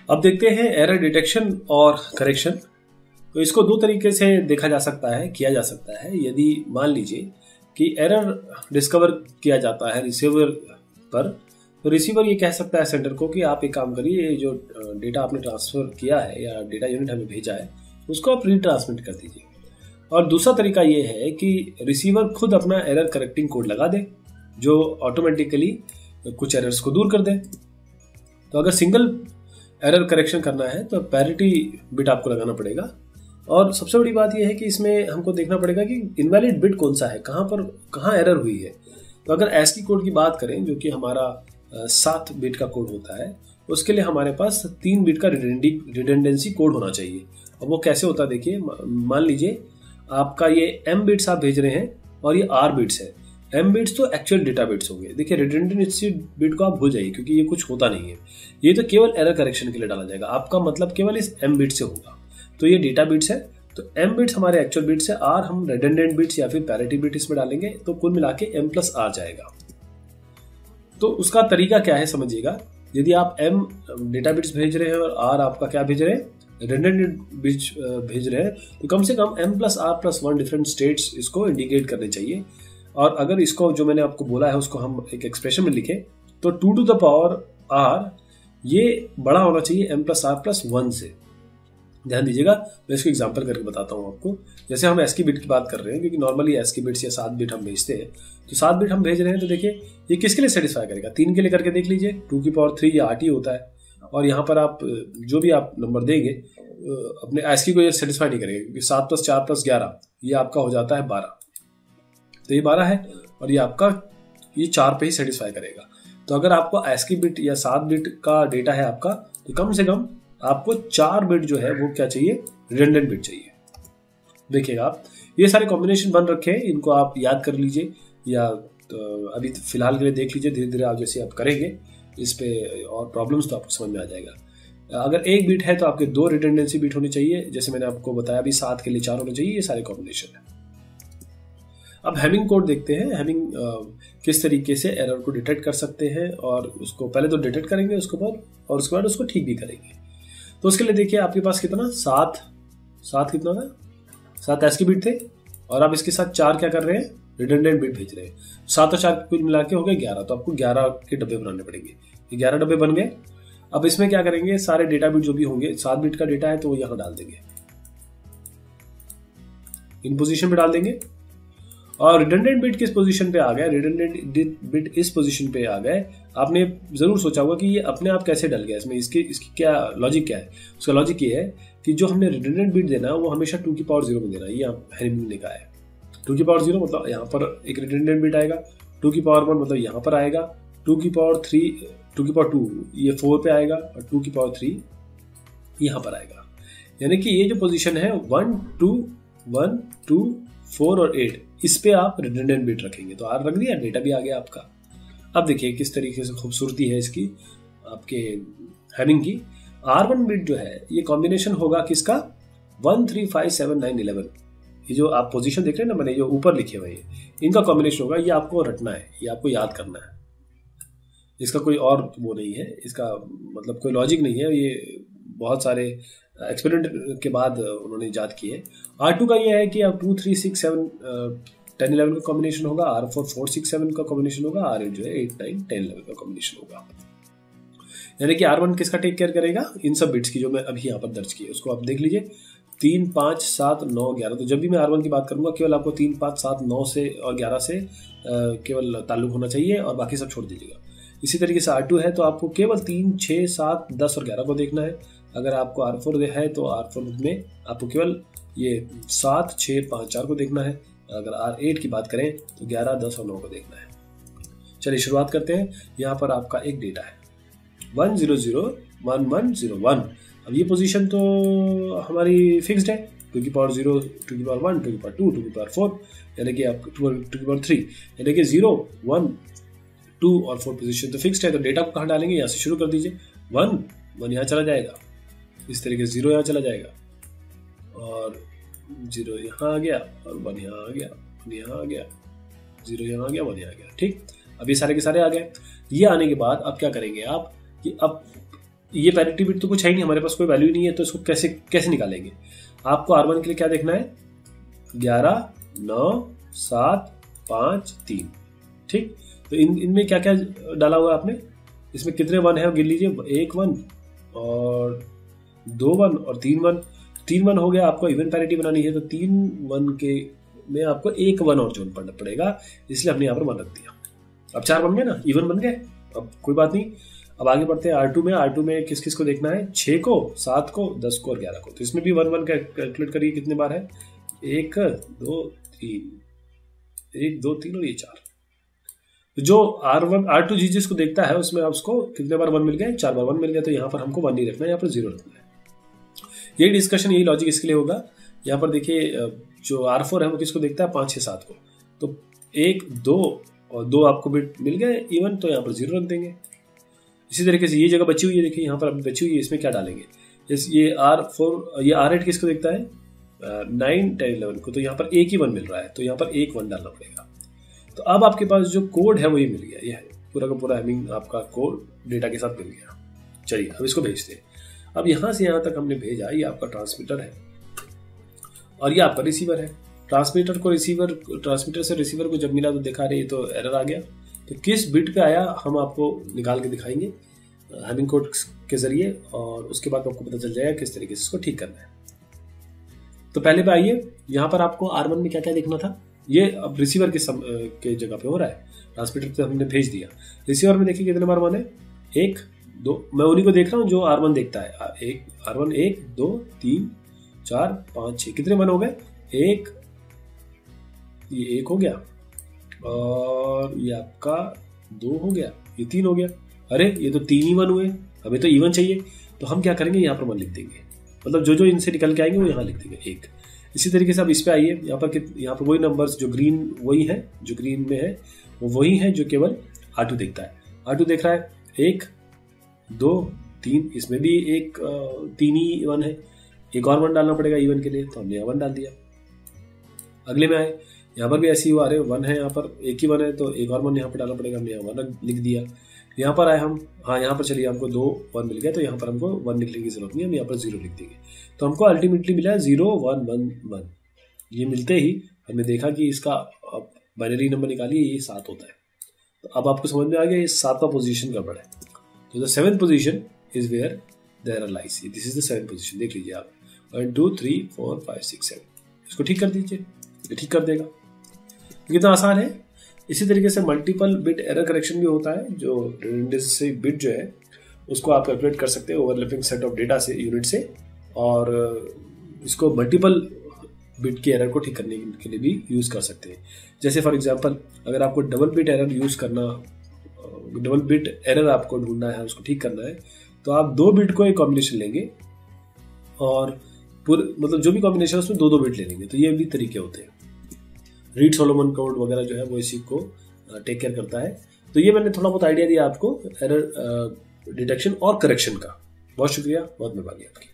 अब देखते हैं एरर डिटेक्शन और करेक्शन। तो इसको दो तरीके से देखा जा सकता है, किया जा सकता है। यदि मान लीजिए कि एरर डिस्कवर किया जाता है रिसीवर पर, तो रिसीवर ये कह सकता है सेंडर को कि आप एक काम करिए, जो डेटा आपने ट्रांसफर किया है या डेटा यूनिट हमें भेजा है उसको आप रीट्रांसमिट कर दीजिए। और दूसरा तरीका ये है कि रिसीवर खुद अपना एरर करेक्टिंग कोड लगा दे जो ऑटोमेटिकली कुछ एरर्स को दूर कर दे। तो अगर सिंगल एरर करेक्शन करना है तो पैरिटी बिट आपको लगाना पड़ेगा। और सबसे बड़ी बात यह है कि इसमें हमको देखना पड़ेगा कि इनवैलिड बिट कौन सा है, कहाँ एरर हुई है। तो अगर ASCII कोड की बात करें जो कि हमारा 7 बिट का कोड होता है, उसके लिए हमारे पास 3 बिट का रिडंडेंसी कोड होना चाहिए। अब वो कैसे होता है देखिए, मान लीजिए आपका ये M बिट्स आप भेज रहे हैं और ये R बिट्स है। M बिट्स तो एक्चुअल डेटा बिट्स होंगे। देखिए रिडंडेंसी बिट को आप भूल जाइए क्योंकि ये कुछ होता नहीं है, ये तो केवल एरर करेक्शन के लिए डाला जाएगा। आपका मतलब केवल इस M बिट से होगा। तो ये डेटा बिट्स है, तो M बिट्स हमारे एक्चुअल बिट्स है, R हम रिडंडेंट बिट्स या फिर पैरिटी बिट इसमें डालेंगे, तो कुल मिला के M+R जाएगा। तो उसका तरीका क्या है समझिएगा। यदि आप M डेटा बिट्स भेज रहे हैं और R आपका क्या भेज रहे हैं, रिडंडेंट बिट्स भेज रहे हैं, तो कम से कम M+R+1 डिफरेंट स्टेट्स इसको इंडिकेट करने चाहिए। और अगर इसको जो मैंने आपको बोला है उसको हम एक एक्सप्रेशन में लिखें तो 2 to the power R ये बड़ा होना चाहिए M+R+1 से। ध्यान दीजिएगा, मैं इसको एग्जांपल करके बताता हूँ आपको। जैसे हम ASCII बिट की बात कर रहे हैं, क्योंकि नॉर्मली ASCII बिट्स या 7 बिट हम भेजते हैं, तो 7 बिट हम भेज रहे हैं, तो देखिए ये किसके लिए सेटिस्फाई करेगा, 3 के लिए करके देख लीजिए। 2 की पावर 3 या RT होता है, और यहाँ पर आप जो भी आप नंबर देंगे अपने ASCII को ये सेटिस्फाई नहीं करेगा, क्योंकि 7 + 4 + 11 ये आपका हो जाता है 12। तो ये 12 है और ये आपका ये 4 पे ही सेटिस्फाई करेगा। तो अगर आपको ASCII बिट या 7 बिट का डेटा है आपका, तो कम से कम आपको 4 बिट जो है वो क्या चाहिए, रिडंडेंट बिट चाहिए। देखिएगा आप ये सारे कॉम्बिनेशन बन रखे हैं, इनको आप याद कर लीजिए या तो अभी फिलहाल के लिए देख लीजिए। धीरे धीरे आप जैसे आप करेंगे इस पे और प्रॉब्लम्स तो आपको समझ में आ जाएगा। अगर एक बिट है तो आपके 2 रिडंडेंसी बिट होनी चाहिए, जैसे मैंने आपको बताया अभी 7 के लिए 4 होने चाहिए। ये सारे कॉम्बिनेशन है। अब हैमिंग कोड देखते हैं। हैमिंग किस तरीके से एरर को डिटेक्ट कर सकते हैं, और उसको पहले तो डिटेक्ट करेंगे उसके बाद उसको ठीक भी करेंगे। तो उसके लिए देखिए आपके पास कितना 7 कितना था, 7 ASCII बिट थे, और आप इसके साथ 4 क्या कर रहे हैं, रिडंडेंट बिट भेज रहे हैं। 7 और 4 कुल मिला के हो गए 11। तो आपको 11 के डब्बे बनाने पड़ेंगे। ये 11 डब्बे बन गए। अब इसमें क्या करेंगे, सारे डेटा बिट जो भी होंगे, 7 बिट का डेटा है तो वो यहाँ डाल देंगे, इन पोजीशन पे डाल देंगे। और रिडंडेंट बिट किस पोजीशन पे आ गया, रिडंडेंट बिट इस पोजीशन पे आ गए। आपने जरूर सोचा होगा कि ये अपने आप कैसे डल गया इसमें, इसकी क्या लॉजिक क्या है। उसका लॉजिक ये है कि जो हमने रिडंडेंट बिट देना है वो हमेशा 2 की पावर 0 में देना है। ये हैमिंग ने कहा है 2 की पावर 0 मतलब यहाँ पर एक रिडंडेंट बिट आएगा, 2 की पावर 1 मतलब यहाँ पर आएगा, 2 की पावर 3, 2 की पावर 2 ये 4 पे आएगा, और 2 की पावर 3 यहाँ पर आएगा। यानी कि ये जो पोजीशन है 1 2 1 2 4 और 8, इस पे आप रिडंडेंट बिट रखेंगे। तो R रख दिया, डेटा भी आ गया आपका। अब देखिए किस तरीके से खूबसूरती है इसकी आपके हैमिंग की। R1 बिट जो है ये कॉम्बिनेशन होगा किसका, 1 3 5 7 9 11। ये जो आप पोजीशन देख रहे हैं ना, मैंने जो ऊपर लिखे हुए हैं, इनका कॉम्बिनेशन होगा। ये आपको रटना है, ये आपको याद करना है। इसका कोई और वो नहीं है, इसका मतलब कोई लॉजिक नहीं है। ये बहुत सारे एक्सपेरिमेंट के बाद उन्होंने इजाद किए। R2 का ये है कि अब 2 3 6 7 10 11 का कॉम्बिनेशन होगा, R4 4 6 7 का कॉम्बिनेशन होगा, R8 जो है 8 9 10 11 का कॉम्बिनेशन होगा। यानी कि R1 किसका टेक केयर करेगा, इन सब बिट्स की जो मैं अभी यहाँ पर दर्ज की है उसको आप देख लीजिए। 3 5 7 9 11। तो जब भी मैं R1 की बात करूंगा केवल आपको 3 5 7 9 से और 11 से केवल ताल्लुक होना चाहिए, और बाकी सब छोड़ दीजिएगा। इसी तरीके से R2 है तो आपको केवल 3 6 7 10 और 11 को देखना है। अगर आपको R4 है तो R4 में आपको केवल ये 7 6 5 4 को देखना है। अगर R8 की बात करें तो 11 10 और 9 को देखना है। चलिए शुरुआत करते हैं। यहाँ पर आपका एक डेटा है 1 0 0 1 1 0 1। अब ये पोजीशन तो हमारी फिक्स्ड है, 2 की पावर 0 2 की पावर 1 2 की पावर 2 2 की पावर 4, यानी कि आप 2 की पावर 3, यानी कि 0 1 2 और 4 पोजीशन तो फिक्स्ड है। तो डेटा को कहाँ डालेंगे, यहाँ से शुरू कर दीजिए। 1 यहाँ चला जाएगा, इस तरीके से 0 यहाँ चला जाएगा, और 0 यहाँ आ गया, और 1 यहाँ आ गया, 1 यहाँ आ गया, 0 यहाँ आ गया, 1 यहाँ आ गया। ठीक, अब ये सारे के सारे आ गए। ये आने के बाद अब क्या करेंगे आप कि अब ये पैरिटी बिट तो कुछ है ही नहीं, हमारे पास कोई वैल्यू नहीं है, तो इसको कैसे कैसे निकालेंगे? आपको R1 के लिए क्या देखना है? 11, 9, 7, 5, 3। ठीक, तो इनमें क्या क्या डाला हुआ है आपने? इसमें कितने 1 है गिन लीजिए। 1 1 और 2 1 और 3 1। 3 1 हो गया। आपको इवन पैरिटी बनानी है तो 3 1 के में आपको 1 1 और जोड़ना पड़ेगा, इसलिए हमने यहाँ पर 1 रख दिया। अब 4 बन गए ना, इवन बन गए। अब कोई बात नहीं, अब आगे बढ़ते हैं R2 में। R2 में किस किस को देखना है? 6 को, 7 को, 10 को और 11 को। तो इसमें भी 1 1 कैलकुलेट करिए कितने बार है? 1 2 3, 1 2 3 और ये 4। तो जो R2 जिसको देखता है उसमें आप उसको कितने बार 1 मिल गए? 4 बार 1 मिल गया। तो यहाँ पर हमको 1 नहीं रखना है, यहाँ पर 0 रखना है। यही डिस्कशन, यही लॉजिक इसके लिए होगा। यहाँ पर देखिए जो R4 है वो किसको देखता है? 5 6 7 को। तो 1 2 और 2 आपको बिट मिल गए इवन, तो यहाँ पर 0 रख देंगे। इसी तरीके से ये जगह बची हुई है, देखिए यहाँ पर बची हुई है, इसमें क्या डालेंगे? ये R4, ये R8 किसको देखता है? 9 10 11 को। तो यहाँ पर एक ही 1 मिल रहा है, तो यहाँ पर 1 1 डालना पड़ेगा। तो अब आपके पास जो कोड है वो ये मिल गया। ये है पूरा का पूरा हैमिंग आपका कोड डेटा के साथ मिल गया। चलिए अब इसको भेजते हैं। अब यहाँ से यहाँ तक हमने भेजा, ये आपका ट्रांसमीटर है और ये आपका रिसीवर है। ट्रांसमीटर से रिसीवर को जब मिला तो देखा रहे तो एरर आ गया। तो किस बिट पे आया हम आपको निकाल के दिखाएंगे हैमिंग कोड के जरिए, और उसके बाद आपको पता चल जाएगा किस तरीके से इसको ठीक करना है। तो पहले पे आइए, यहाँ पर आपको R1 में क्या क्या देखना था? ये अब रिसीवर के जगह पे हो रहा है। ट्रांसमीटर पे हमने भेज दिया। रिसीवर में देखिए कितने बार 1 है? 1 2, मैं उन्हीं को देख रहा हूँ जो R1 देखता है। R1 1 2 3 4 5 6, कितने 1 हो गए? 1, ये 1 हो गया और ये आपका 2 हो गया, ये 3 हो गया। अरे ये तो 3 ही 1 हुए, हमें तो इवन चाहिए। तो हम क्या करेंगे? यहाँ पर 1 लिख देंगे, मतलब जो जो इनसे निकल के आएंगे वो यहाँ लिख देंगे 1। इसी तरीके से अब इस पे आइए, यहाँ पर वही नंबर्स जो ग्रीन वही है, जो ग्रीन में है वो वही है जो केवल R2 देखता है। R2 देख रहा है 1 2 3, इसमें भी 3 ही 1 है। एक और 1 डालना पड़ेगा इवन के लिए, तो हमने यहाँ 1 डाल दिया। अगले में आए, यहाँ पर भी ऐसे ही हुआ, अरे 1 है, यहाँ पर एक ही 1 है तो एक और 1 यहाँ पर डालना पड़ेगा, हमने यहाँ 1 लिख दिया। यहाँ पर आए हम, हाँ यहाँ पर चलिए हमको 2 1 मिल गया, तो यहाँ पर हमको 1 लिखने की जरूरत नहीं, हम यहाँ पर 0 लिख देंगे। तो हमको अल्टीमेटली मिला 0 1 1 1। ये मिलते ही हमने देखा कि इसका बाइनरी नंबर निकालिए, ये 7 होता है। तो अब आपको समझ में आ गया ये 7वां पोजीशन गड़बड़ है। तो the 7th position is where the error lies. This is the 7th position, देख लीजिए आप। 1 2 3 4 5 6 7, इसको ठीक कर दीजिए, ये ठीक कर देगा। कितना आसान है। इसी तरीके से मल्टीपल बिट एरर करेक्शन भी होता है, जो रिडंडेंसी बिट जो है उसको आप कैलकुलेट कर सकते हैं ओवरलैपिंग सेट ऑफ डेटा से, यूनिट से, और इसको मल्टीपल बिट की एरर को ठीक करने के लिए भी यूज कर सकते हैं। जैसे फॉर एग्जांपल अगर आपको डबल बिट एरर यूज करना, डबल बिट एरर आपको ढूंढना है, उसको ठीक करना है, तो आप 2 बिट को एक कॉम्बिनेशन लेंगे और मतलब जो भी कॉम्बिनेशन है उसमें 2 बिट ले लेंगे। तो ये भी तरीके होते हैं। रीड सोलोमन कोड वगैरह जो है वो इसी को टेक केयर करता है। तो ये मैंने थोड़ा बहुत आइडिया दिया आपको एरर डिटेक्शन और करेक्शन का। बहुत शुक्रिया, बहुत मेहरबानी आपकी।